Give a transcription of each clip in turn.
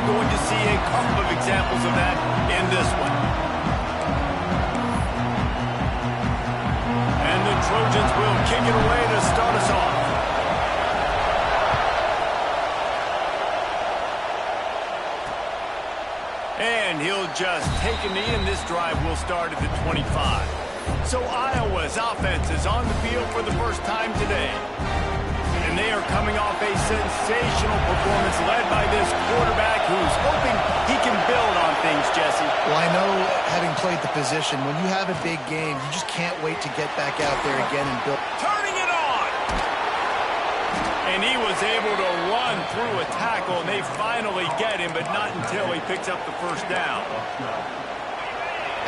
you're going to see a couple of examples of that in this one. And the Trojans will kick it away to start us off. And he'll just take a knee, and this drive will start at the 25. So Iowa's offense is on the field for the first time today. And they are coming off a sensational performance led by this quarterback who's hoping he can build on things, Jesse. Well, I know, having played the position, when you have a big game, you just can't wait to get back out there again and build. Turning it on! And he was able to run through a tackle, and they finally get him, but not until he picks up the first down.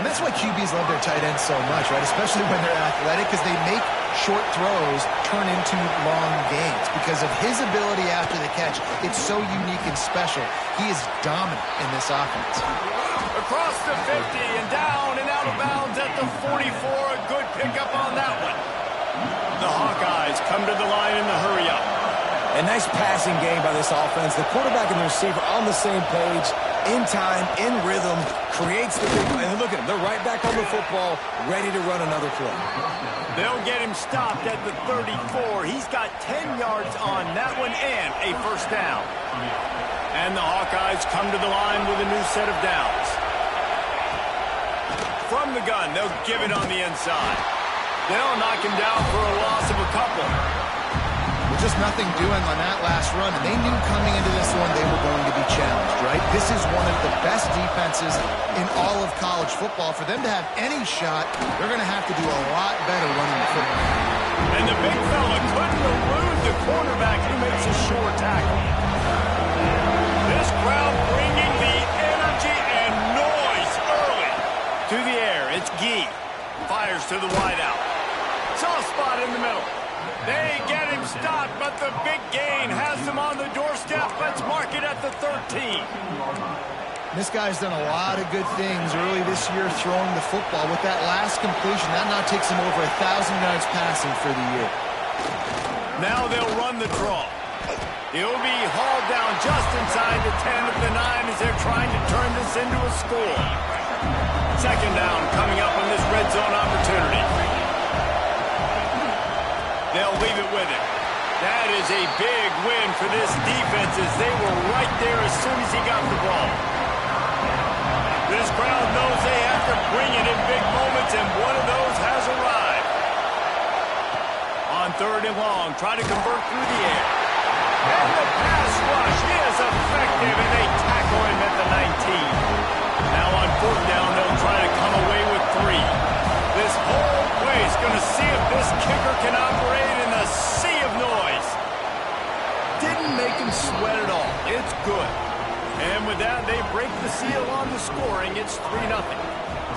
And that's why QBs love their tight ends so much, right? Especially when they're athletic, because they make short throws turn into long gains. Because of his ability after the catch, it's so unique and special. He is dominant in this offense. Across the 50 and down and out of bounds at the 44. A good pickup on that one. The Hawkeyes come to the line in the hurry up. A nice passing game by this offense. The quarterback and the receiver on the same page, in time, in rhythm, creates the big play. And look at him. They're right back on the football, ready to run another play. They'll get him stopped at the 34. He's got 10 yards on that one and a first down. And the Hawkeyes come to the line with a new set of downs. From the gun, they'll give it on the inside. They'll knock him down for a loss of a couple. Just nothing doing on that last run, and they knew coming into this one they were going to be challenged, right? This is one of the best defenses in all of college football. For them to have any shot, they're going to have to do a lot better running the football. And the big fella couldn't elude the quarterback who makes a sure tackle. This crowd bringing the energy and noise early. To the air, it's Gee. Fires to the wideout. Soft spot in the middle. They get him stopped, but the big gain has them on the doorstep. Let's mark it at the 13. This guy's done a lot of good things early this year throwing the football. With that last completion, that now takes him over 1,000 yards passing for the year. Now they'll run the draw. He'll be hauled down just inside the 10 of the 9 as they're trying to turn this into a score. Second down coming up on this red zone opportunity. They'll leave it with him. That is a big win for this defense as they were right there as soon as he got the ball. This crowd knows they have to bring it in big moments, and one of those has arrived. On third and long, try to convert through the air. And the pass rush is effective, and they tackle him at the 19. Now on fourth down, they'll try to come away with 3. This whole play is going to see if this kicker can operate in the sea of noise. Didn't make him sweat at all. It's good. And with that, they break the seal on the scoring. It's 3-0.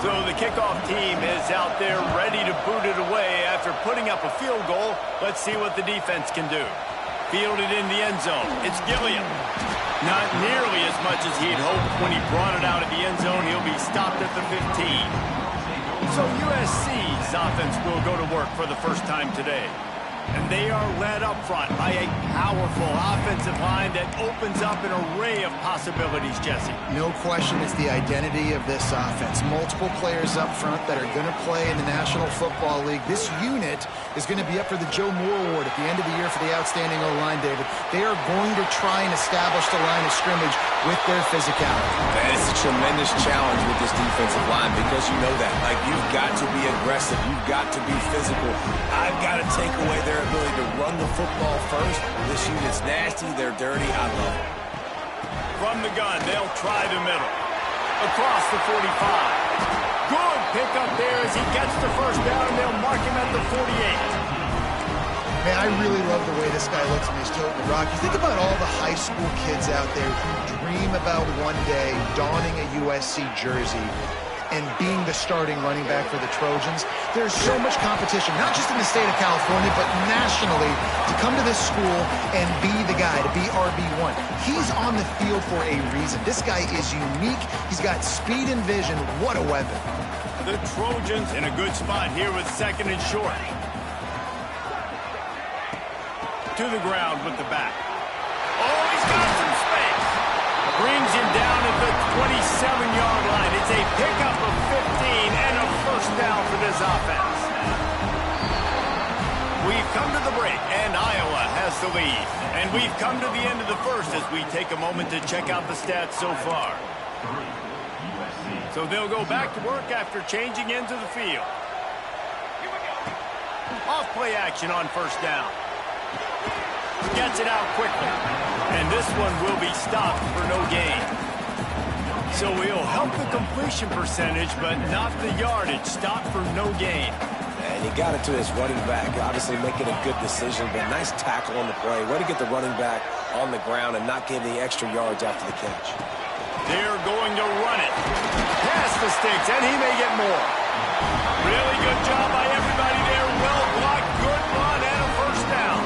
So the kickoff team is out there ready to boot it away after putting up a field goal. Let's see what the defense can do. Fielded in the end zone. It's Gilliam. Not nearly as much as he'd hoped when he brought it out of the end zone. He'll be stopped at the 15. So USC's offense will go to work for the first time today. And they are led up front by a powerful offensive line that opens up an array of possibilities, Jesse. No question it's the identity of this offense. Multiple players up front that are going to play in the National Football League. This unit is going to be up for the Joe Moore Award at the end of the year for the outstanding O-line, David. They are going to try and establish the line of scrimmage with their physicality. Man, it's a tremendous challenge with this defensive line because you know that. Like, you've got to be aggressive. You've got to be physical. I've got to take away their ability to run the football first. This unit's nasty. They're dirty. I love it. From the gun, they'll try the middle. Across the 45. Good pickup there as he gets the first down, and they'll mark him at the 48. Man, I really love the way this guy looks when he's toting the rock. You think about all the high school kids out there who dream about one day donning a USC jersey and being the starting running back for the Trojans. There's so much competition, not just in the state of California, but nationally, to come to this school and be the guy, to be RB1. He's on the field for a reason. This guy is unique. He's got speed and vision. What a weapon. The Trojans in a good spot here with second and short. To the ground with the back. Oh, he's got some space. Brings him down at the 27-yard line. It's a pickup of 15 and a first down for this offense. We've come to the break, and Iowa has the lead. And we've come to the end of the first as we take a moment to check out the stats so far. So they'll go back to work after changing into the field. Off play action on first down. Gets it out quickly. And this one will be stopped for no gain. So he'll help the completion percentage, but not the yardage. Stopped for no gain. And he got it to his running back, obviously making a good decision, but nice tackle on the play. Way to get the running back on the ground and not give the extra yards after the catch. They're going to run it. Pass the sticks, and he may get more. Really good job by everybody there. Well blocked, good run, and a first down.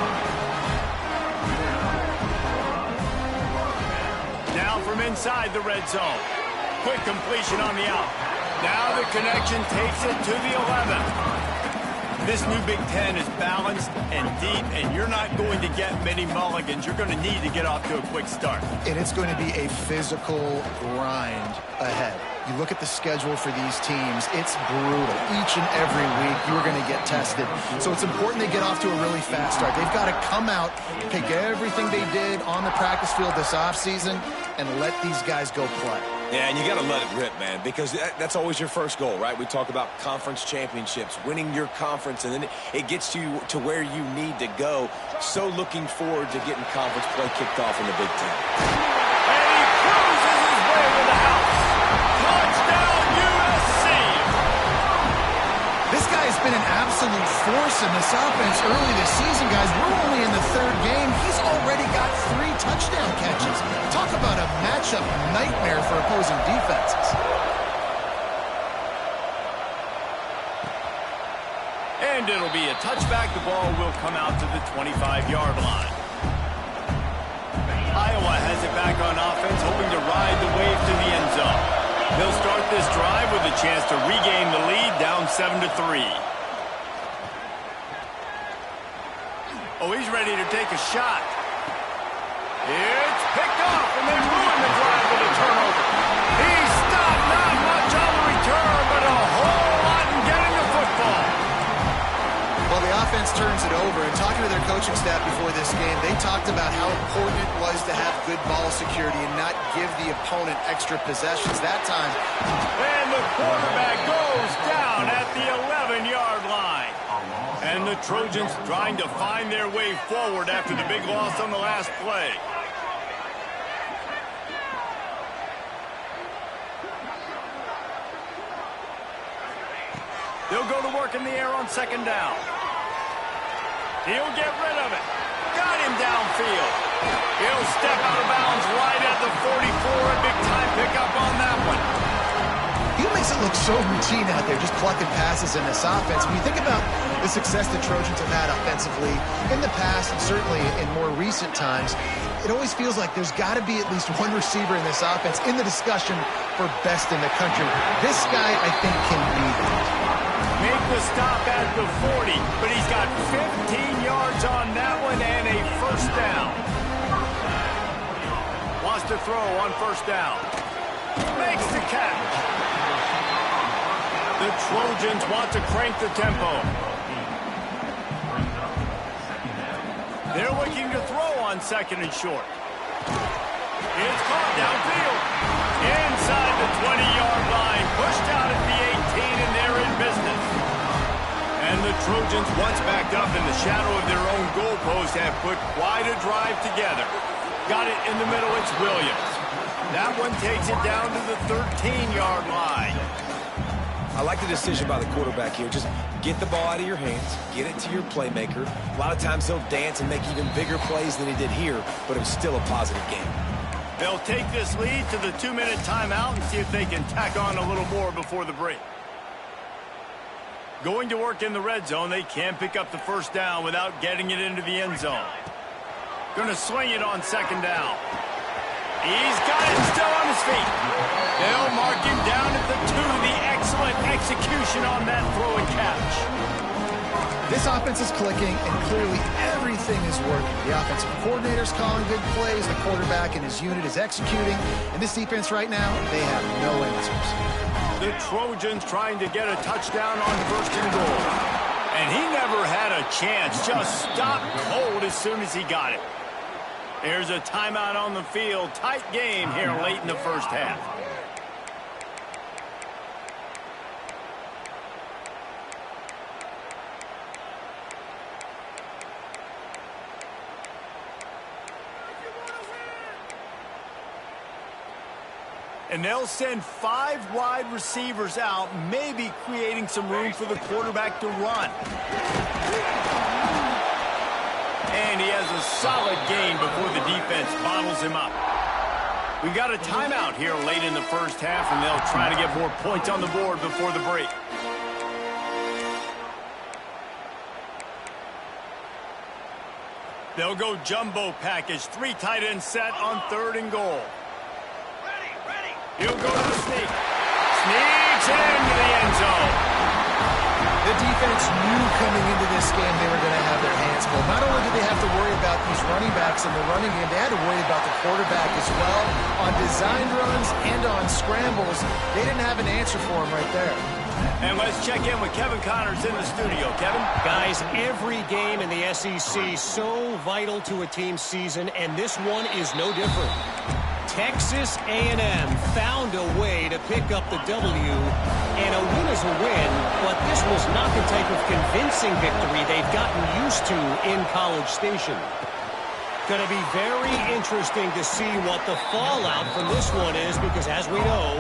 Now from inside the red zone. Quick completion on the out. Now the connection takes it to the 11. This new Big Ten is balanced and deep, and you're not going to get many mulligans. You're going to need to get off to a quick start. And it's going to be a physical grind ahead. You look at the schedule for these teams, it's brutal. Each and every week, you're going to get tested. So it's important they get off to a really fast start. They've got to come out, take everything they did on the practice field this offseason, and let these guys go play. Yeah, and you got to let it rip, man, because that's always your first goal, right? We talk about conference championships, winning your conference, and then it gets you to where you need to go. So looking forward to getting conference play kicked off in the Big Ten. And he cruises his way to the house. Touchdown, USC! This guy has been an absolute force in this offense early this season, guys. We're only in the third game. He's already got 3 touchdown catches. Talk about a matchup nightmare for opposing defenses. And it'll be a touchback. The ball will come out to the 25-yard line. Iowa has it back on offense, hoping to ride the wave to the end zone. They'll start this drive with a chance to regain the lead, down 7-3. Oh, he's ready to take a shot. It's picked off, and they ruin the drive with a turnover. He stopped, not much on the return, but a whole lot in getting the football. Well, the offense turns it over, and talking to their coaching staff before this game, they talked about how important it was to have good ball security and not give the opponent extra possessions that time. And the quarterback goes down at the 11-yard line. And the Trojans trying to find their way forward after the big loss on the last play. They'll go to work in the air on second down. He'll get rid of it. Got him downfield. He'll step out of bounds right at the 44. A big-time pickup on that one. He makes it look so routine out there, just plucking passes in this offense. When you think about the success the Trojans have had offensively in the past, and certainly in more recent times, it always feels like there's got to be at least one receiver in this offense in the discussion for best in the country. This guy, I think, can be that. Make the stop at the 40, but he's got 15 yards on that one and a first down. Wants to throw on first down. Makes the catch. The Trojans want to crank the tempo. They're looking to throw on second and short. It's caught downfield. Inside the 20-yard line. Pushed out at the 18, and they're in business. And the Trojans, once backed up in the shadow of their own goalpost, have put quite a drive together. Got it in the middle. It's Williams. That one takes it down to the 13-yard line. I like the decision by the quarterback here. Just get the ball out of your hands, get it to your playmaker. A lot of times he'll dance and make even bigger plays than he did here, but it was still a positive game. They'll take this lead to the 2-minute timeout and see if they can tack on a little more before the break. Going to work in the red zone, they can't pick up the first down without getting it into the end zone. Going to swing it on second down. He's got it still on his feet. They'll mark him down at the 2. The excellent execution on that throw and catch. This offense is clicking, and clearly everything is working. The offensive coordinator's calling good plays, the quarterback and his unit is executing, and this defense right now, they have no answers. The Trojans trying to get a touchdown on first and goal. And he never had a chance, just stopped cold as soon as he got it. There's a timeout on the field. Tight game here late in the first half. And they'll send 5 wide receivers out, maybe creating some room for the quarterback to run. And he has a solid gain before the defense bottles him up. We've got a timeout here late in the first half, and they'll try to get more points on the board before the break. They'll go jumbo package, 3 tight end set on 3rd and goal. He'll go to the sneak. Sneaks into the end zone. The defense knew coming into this game they were going to have their hands full. Not only did they have to worry about these running backs in the running game, they had to worry about the quarterback as well. On design runs and on scrambles, they didn't have an answer for him right there. And let's check in with Kevin Connors in the studio. Kevin? Guys, every game in the SEC so vital to a team's season, and this one is no different. Texas A&M found a way to pick up the W, and a win is a win, but this was not the type of convincing victory they've gotten used to in College Station. Going to be very interesting to see what the fallout from this one is, because as we know,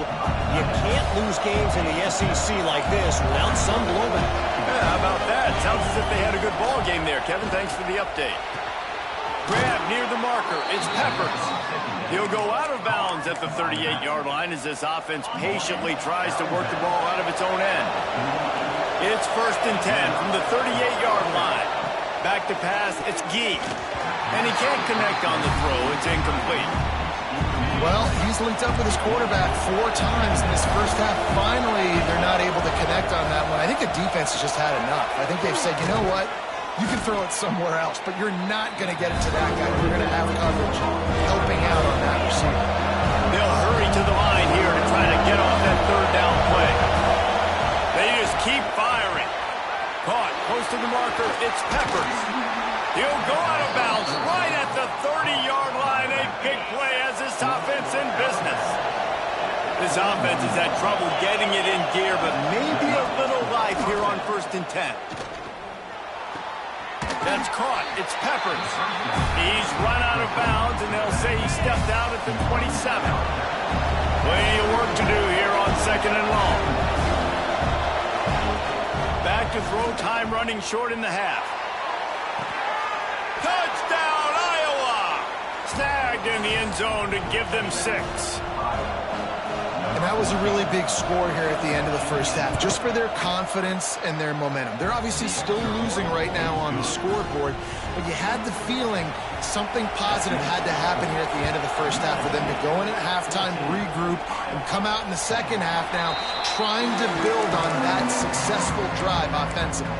you can't lose games in the SEC like this without some blowback. Yeah, how about that? Sounds as if they had a good ball game there. Kevin, thanks for the update. Grab near the marker. It's Peppers. He'll go out of bounds at the 38-yard line as this offense patiently tries to work the ball out of its own end. It's 1st and 10 from the 38-yard line. Back to pass, it's Gee. And he can't connect on the throw. It's incomplete. Well, he's linked up with his quarterback 4 times in this first half. Finally, they're not able to connect on that one. I think the defense has just had enough. I think they've said, you know what? You can throw it somewhere else, but you're not going to get it to that guy. You're going to have coverage helping out on that receiver. They'll hurry to the line here to try to get off that 3rd down play. They just keep firing. Caught close to the marker. It's Peppers. He'll go out of bounds right at the 30-yard line. A big play as this offense in business. This offense has had trouble getting it in gear, but maybe a little life here on 1st and 10. That's caught. It's Peppers. He's run out of bounds, and they'll say he stepped out at the 27. Plenty of work to do here on 2nd and long. Back to throw time, running short in the half. Touchdown, Iowa! Snagged in the end zone to give them 6. And that was a really big score here at the end of the first half, just for their confidence and their momentum. They're obviously still losing right now on the scoreboard, but you had the feeling something positive had to happen here at the end of the first half for them to go in at halftime, regroup, and come out in the second half now trying to build on that successful drive offensively.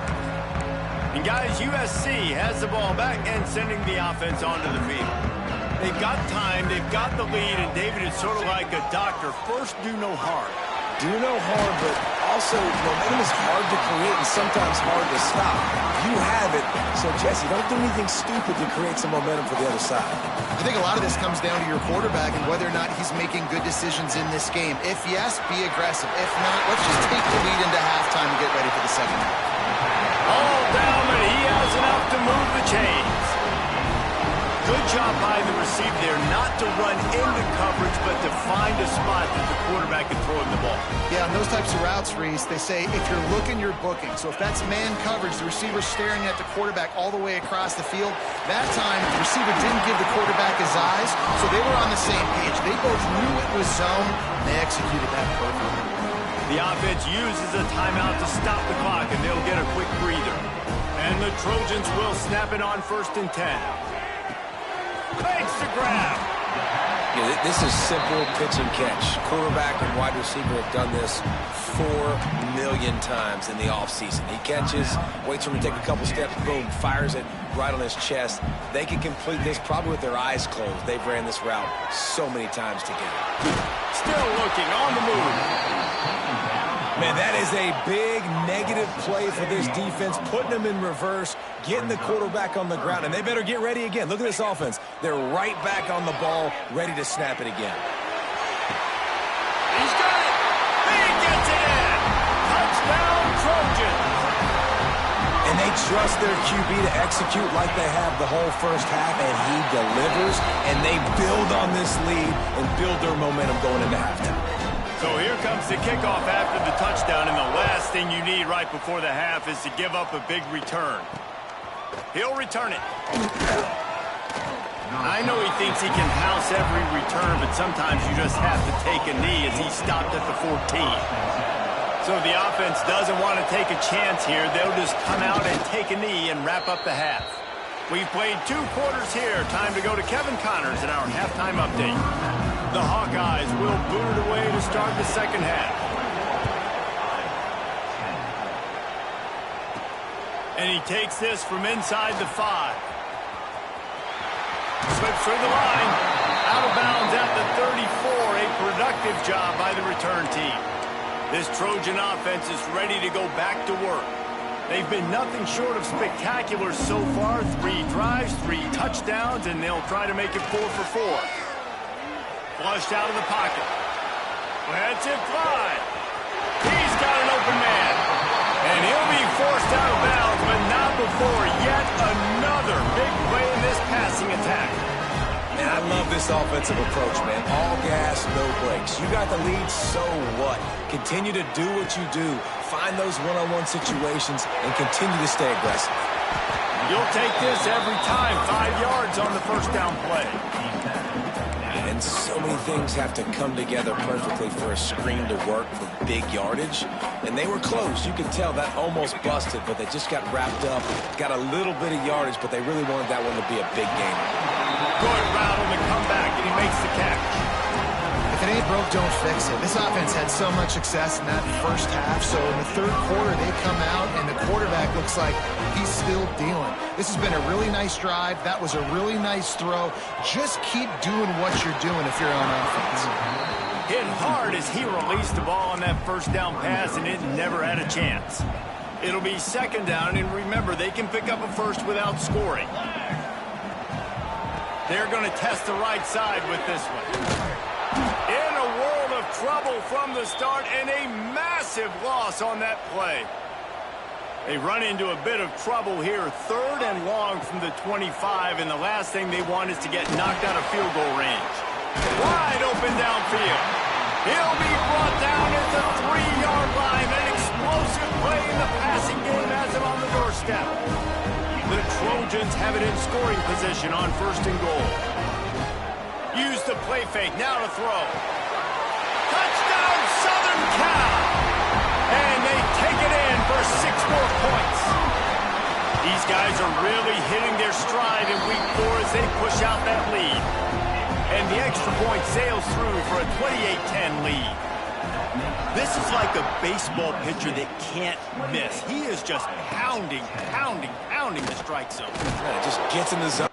And guys, USC has the ball back and sending the offense onto the field. They've got time, they've got the lead, and David is sort of like a doctor. First, do no harm. Do no harm, but also momentum is hard to create and sometimes hard to stop. You have it, so Jesse, don't do anything stupid to create some momentum for the other side. I think a lot of this comes down to your quarterback and whether or not he's making good decisions in this game. If yes, be aggressive. If not, let's just take the lead into halftime and get ready for the second half. All down, but he has enough to move the chains. Good job by the receiver there, not to run into coverage, but to find a spot that the quarterback can throw him the ball. Yeah, on those types of routes, Reese, they say if you're looking, you're booking. So if that's man coverage, the receiver's staring at the quarterback all the way across the field. That time, the receiver didn't give the quarterback his eyes, so they were on the same page. They both knew it was zone, and they executed that perfectly. The offense uses a timeout to stop the clock, and they'll get a quick breather. And the Trojans will snap it on 1st and 10. Makes the grab. You know, this is simple pitch and catch. Quarterback and wide receiver have done this 4 million times in the offseason. He catches, waits for him to take a couple steps, boom, fires it right on his chest. They can complete this probably with their eyes closed. They've ran this route so many times together. Still looking on the move. Man, that is a big negative play for this defense, putting them in reverse, getting the quarterback on the ground, and they better get ready again. Look at this offense. They're right back on the ball, ready to snap it again. He's got it. He gets it in. Touchdown, Trojans. And they trust their QB to execute like they have the whole first half, and he delivers, and they build on this lead and build their momentum going into halftime. So here comes the kickoff after the touchdown, and the last thing you need right before the half is to give up a big return. He'll return it. I know he thinks he can house every return, but sometimes you just have to take a knee as he stopped at the 14. So if the offense doesn't want to take a chance here, they'll just come out and take a knee and wrap up the half. We've played 2 quarters here. Time to go to Kevin Connors in our halftime update. The Hawkeyes will boot it away to start the second half. And he takes this from inside the 5. Slips through the line. Out of bounds at the 34. A productive job by the return team. This Trojan offense is ready to go back to work. They've been nothing short of spectacular so far. 3 drives, 3 touchdowns, and they'll try to make it 4 for 4. Flushed out of the pocket. Lets it fly. He's got an open man. And he'll be forced out of bounds, but not before yet another big play in this passing attack. And I love this offensive approach, man. All gas, no brakes. You got the lead, so what? Continue to do what you do. Find those one-on-one situations and continue to stay aggressive. You'll take this every time. 5 yards on the first down play. And so many things have to come together perfectly for a screen to work for big yardage. And they were close. You could tell that almost busted, but they just got wrapped up. Got a little bit of yardage, but they really wanted that one to be a big game. Good route on the comeback, and he makes the catch. If it ain't broke, don't fix it. This offense had so much success in that first half, so in the third quarter, they come out, and the quarterback looks like he's still dealing. This has been a really nice drive. That was a really nice throw. Just keep doing what you're doing if you're on offense. Hit hard as he released the ball on that first down pass, and it never had a chance. It'll be second down, and remember, they can pick up a first without scoring. They're going to test the right side with this one. In a world of trouble from the start, and a massive loss on that play. They run into a bit of trouble here. 3rd and long from the 25, and the last thing they want is to get knocked out of field goal range. Wide open downfield. He'll be brought down at the 3-yard line. An explosive play in the passing game has him on the doorstep. The Trojans have it in scoring position on 1st and goal. Use the play fake, now to throw. Touchdown, Southern Cal! And they take it in for 6 more points. These guys are really hitting their stride in week 4 as they push out that lead. And the extra point sails through for a 28-10 lead. This is like a baseball pitcher that can't miss. He is just pounding the strike zone. It just gets in the zone.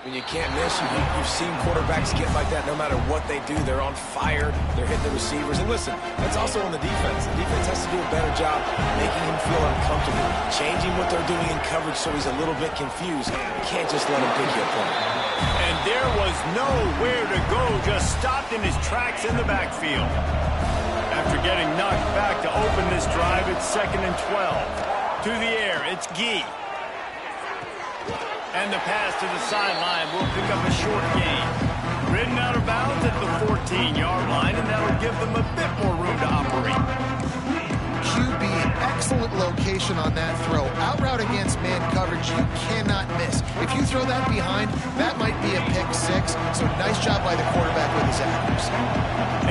When you can't miss, you've seen quarterbacks get like that no matter what they do. They're on fire. They're hitting the receivers. And listen, that's also on the defense. The defense has to do a better job making him feel uncomfortable, changing what they're doing in coverage so he's a little bit confused. You can't just let him pick you apart. And there was nowhere to go, just stopped in his tracks in the backfield. After getting knocked back to open this drive, it's 2nd and 12. To the air, it's Gee. And the pass to the sideline will pick up a short gain. Heading out of bounds at the 14-yard line, and that'll give them a bit more room to operate. QB, excellent location on that throw. Out route against man coverage, you cannot miss. If you throw that behind, that might be a pick six. So nice job by the quarterback with his accuracy.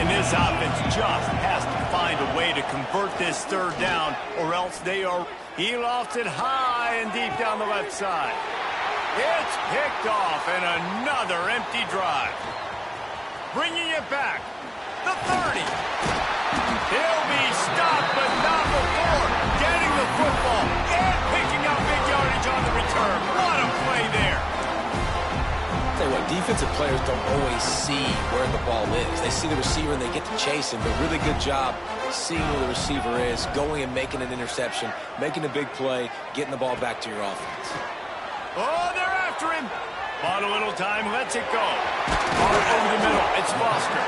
And this offense just has to find a way to convert this third down, or else they are... He lofts it high and deep down the left side. It's picked off, and another empty drive. Bringing it back. The 30. He'll be stopped, but not before getting the football and picking up big yardage on the return. What a play there. Tell you what, defensive players don't always see where the ball is. They see the receiver and they get to chase him, but really good job seeing where the receiver is, going and making an interception, making a big play, getting the ball back to your offense. Oh, they're after him. Bought a little time, lets it go. Over the middle, it's Foster.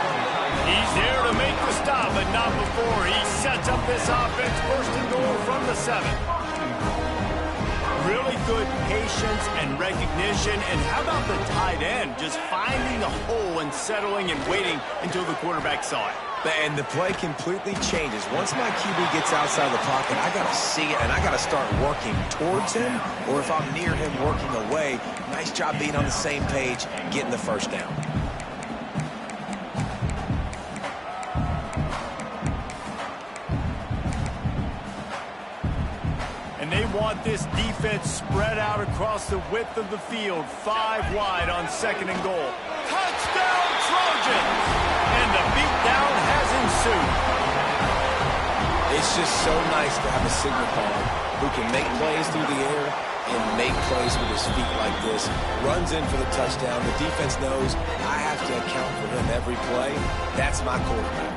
He's there to make the stop, but not before he sets up this offense, first and goal from the 7. Really good patience and recognition, and how about the tight end just finding the hole and settling and waiting until the quarterback saw it. And the play completely changes. Once my QB gets outside the pocket, I got to see it, and I got to start working towards him, or if I'm near him, working away. Nice job being on the same page, getting the first down. And they want this defense spread out across the width of the field, 5 wide on 2nd and goal. Touchdown, Trojans! And the beatdown has ensued. It's just so nice to have a signal caller who can make plays through the air and make plays with his feet like this. Runs in for the touchdown. The defense knows I have to account for him every play. That's my quarterback.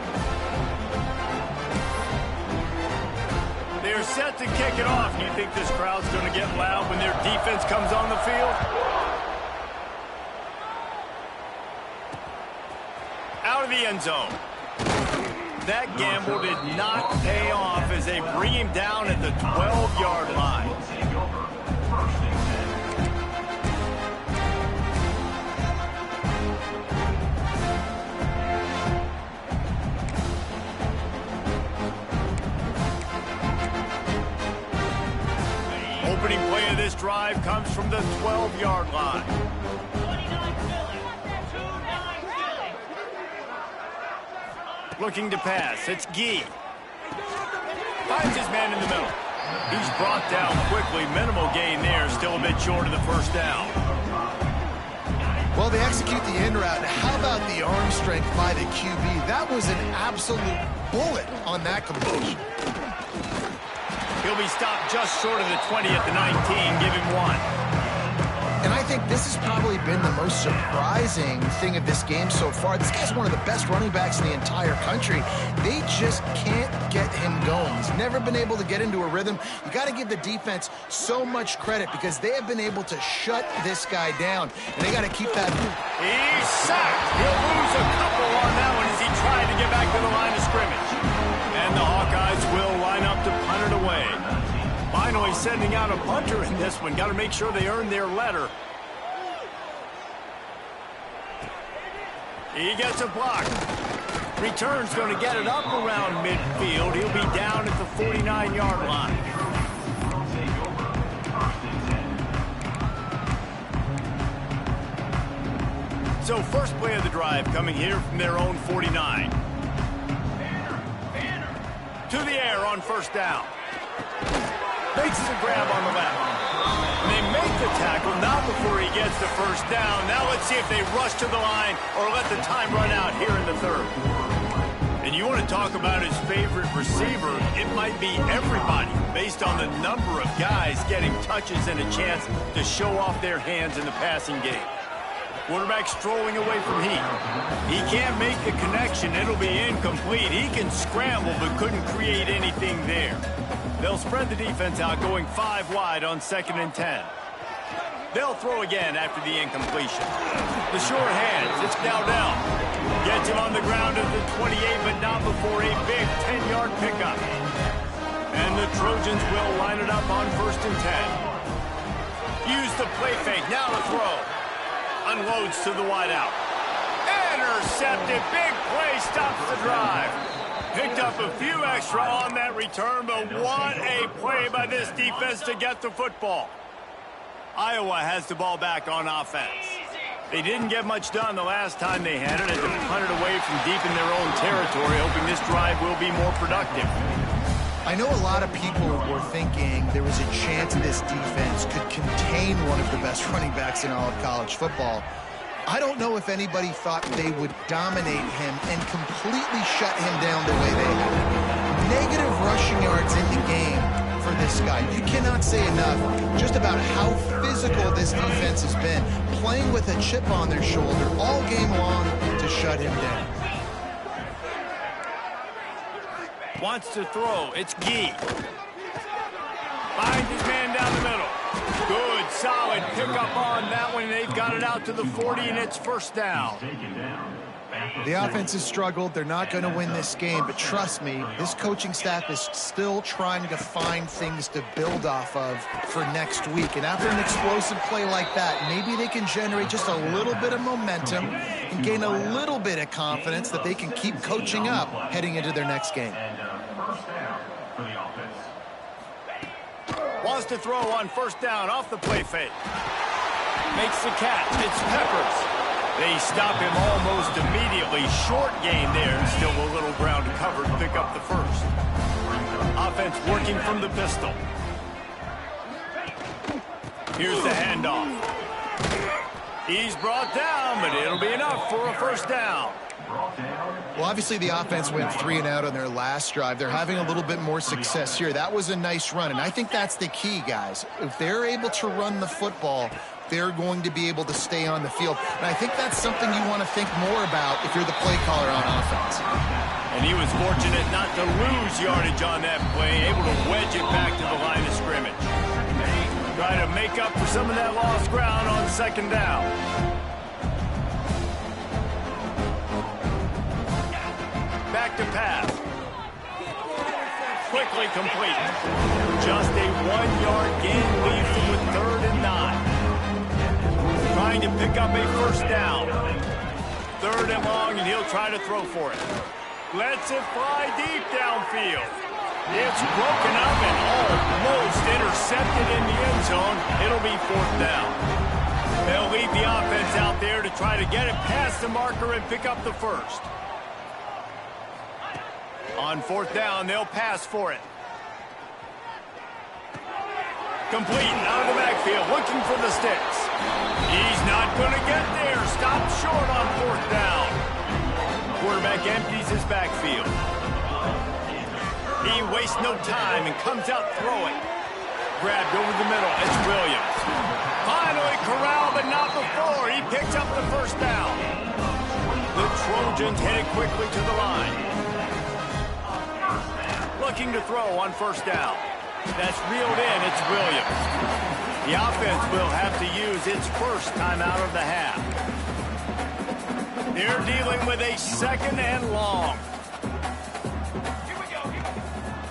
They're set to kick it off. Do you think this crowd's going to get loud when their defense comes on the field? Out of the end zone. That gamble did not pay off as they bring him down at the 12-yard line. Opening play of this drive comes from the 12-yard line. Looking to pass. It's Gee. Finds his man in the middle. He's brought down quickly. Minimal gain there. Still a bit short of the first down. Well, they execute the in route. How about the arm strength by the QB? That was an absolute bullet on that completion. He'll be stopped just short of the 20 at the 19. Give him 1. And I think this has probably been the most surprising thing of this game so far. This guy's one of the best running backs in the entire country. They just can't get him going. He's never been able to get into a rhythm. You got to give the defense so much credit because they have been able to shut this guy down. And they got to keep that. He's sacked. He'll lose a couple on that one as he tried to get back to the line of scrimmage. And the Hawkeyes will line up to punt it away. Finally sending out a punter in this one. Got to make sure they earn their letter. He gets a block. Return's going to get it up around midfield. He'll be down at the 49-yard line. So first play of the drive coming here from their own 49. To the air on first down. Makes the grab on the left. And they make the tackle, not before he gets the first down. Now let's see if they rush to the line or let the time run out here in the 3rd. And you want to talk about his favorite receiver, it might be everybody based on the number of guys getting touches and a chance to show off their hands in the passing game. Quarterback strolling away from heat. He can't make the connection. It'll be incomplete. He can scramble but couldn't create anything there. They'll spread the defense out going 5 wide on 2nd and 10. They'll throw again after the incompletion. The short hands. It's Dowdell. Gets him on the ground at the 28, but not before a big 10-yard pickup. And the Trojans will line it up on 1st and 10. Use the play fake. Now the throw. Unloads to the wideout. intercepted. Big play stops the drive. Picked up a few extra on that return, but what a play by this defense to get the football. Iowa has the ball back on offense. They didn't get much done the last time they had it as they punted away from deep in their own territory, hoping this drive will be more productive. I know a lot of people were thinking there was a chance this defense could contain one of the best running backs in all of college football. I don't know if anybody thought they would dominate him and completely shut him down the way they have. Negative rushing yards in the game for this guy. You cannot say enough just about how physical this defense has been, playing with a chip on their shoulder all game long to shut him down. Wants to throw. It's Gee. Finds his man down the middle. Good, solid pickup on that one. They've got it out to the 40, and it's first down. The offense has struggled. They're not going to win this game, but trust me, this coaching staff is still trying to find things to build off of for next week. And after an explosive play like that, maybe they can generate just a little bit of momentum and gain a little bit of confidence that they can keep coaching up heading into their next game. Wants to throw on first down off the play fake. Makes the catch. It's Peppers. They stop him almost immediately. Short gain there. Still a little ground to cover to pick up the first. Offense working from the pistol. Here's the handoff. He's brought down, but it'll be enough for a first down. Well, obviously the offense went 3 and out on their last drive. They're having a little bit more success here. That was a nice run, and I think that's the key, guys. If they're able to run the football, they're going to be able to stay on the field. And I think that's something you want to think more about if you're the play caller on offense. And he was fortunate not to lose yardage on that play, able to wedge it back to the line of scrimmage. Try to make up for some of that lost ground on second down. Back to pass. Quickly complete. Just a 1-yard gain leaves him with 3rd and 9. Trying to pick up a first down. 3rd and long, and he'll try to throw for it. Lets it fly deep downfield. It's broken up and almost intercepted in the end zone. It'll be 4th down. They'll lead the offense out there to try to get it past the marker and pick up the first. On 4th down, they'll pass for it. Complete out of the backfield, looking for the sticks. He's not going to get there. Stopped short on 4th down. Quarterback empties his backfield. He wastes no time and comes out throwing. Grabbed over the middle. It's Williams. Finally corralled, but not before. He picks up the first down. The Trojans headed quickly to the line. Looking to throw on first down. That's reeled in. It's Williams. The offense will have to use its first timeout of the half. They're dealing with a 2nd and long.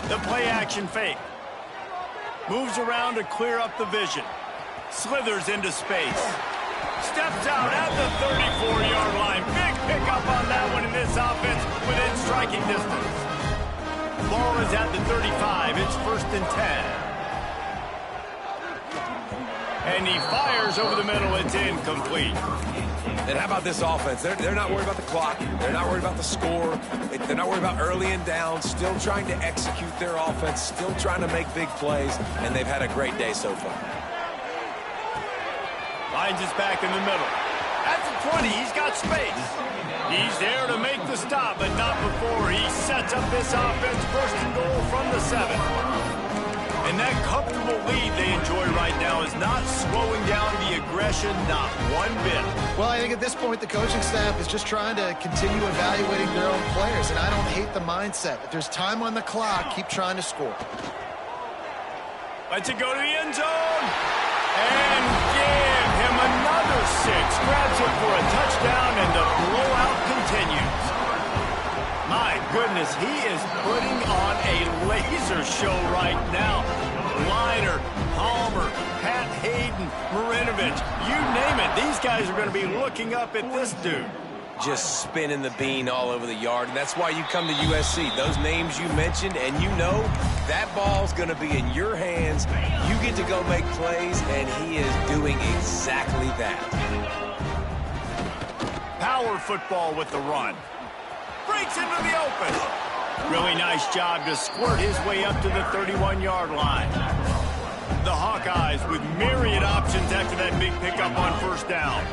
The play action fake. Moves around to clear up the vision. Slithers into space. Steps out at the 34-yard line. Big pickup on that one in this offense within striking distance. Ball is at the 35. It's 1st and 10. And he fires over the middle. It's incomplete. And how about this offense? They're not worried about the clock. They're not worried about the score. They're not worried about early and down. Still trying to execute their offense. Still trying to make big plays. And they've had a great day so far. Finds his back in the middle. At the 20, he's got space. He's there to make the stop, but not before he sets up this offense. 1st and goal from the 7. And that comfortable lead they enjoy right now is not slowing down the aggression, not one bit. Well, I think at this point, the coaching staff is just trying to continue evaluating their own players, and I don't hate the mindset. If there's time on the clock, keep trying to score. Lets it go to the end zone. And give him another 6. Grabs it for a touchdown, and the blowout continues. My goodness, he is putting on a laser show right now. Liner, Palmer, Pat Hayden, Marinovich, you name it. These guys are going to be looking up at this dude. just spinning the bean all over the yard. And that's why you come to USC. Those names you mentioned, and you know that ball's going to be in your hands. You get to go make plays, and he is doing exactly that. Power football with the run. Breaks into the open. Really nice job to squirt his way up to the 31-yard line. The Hawkeyes with myriad options after that big pickup on first down.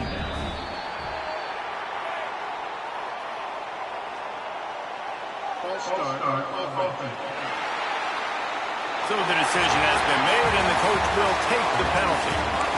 So the decision has been made, and the coach will take the penalty.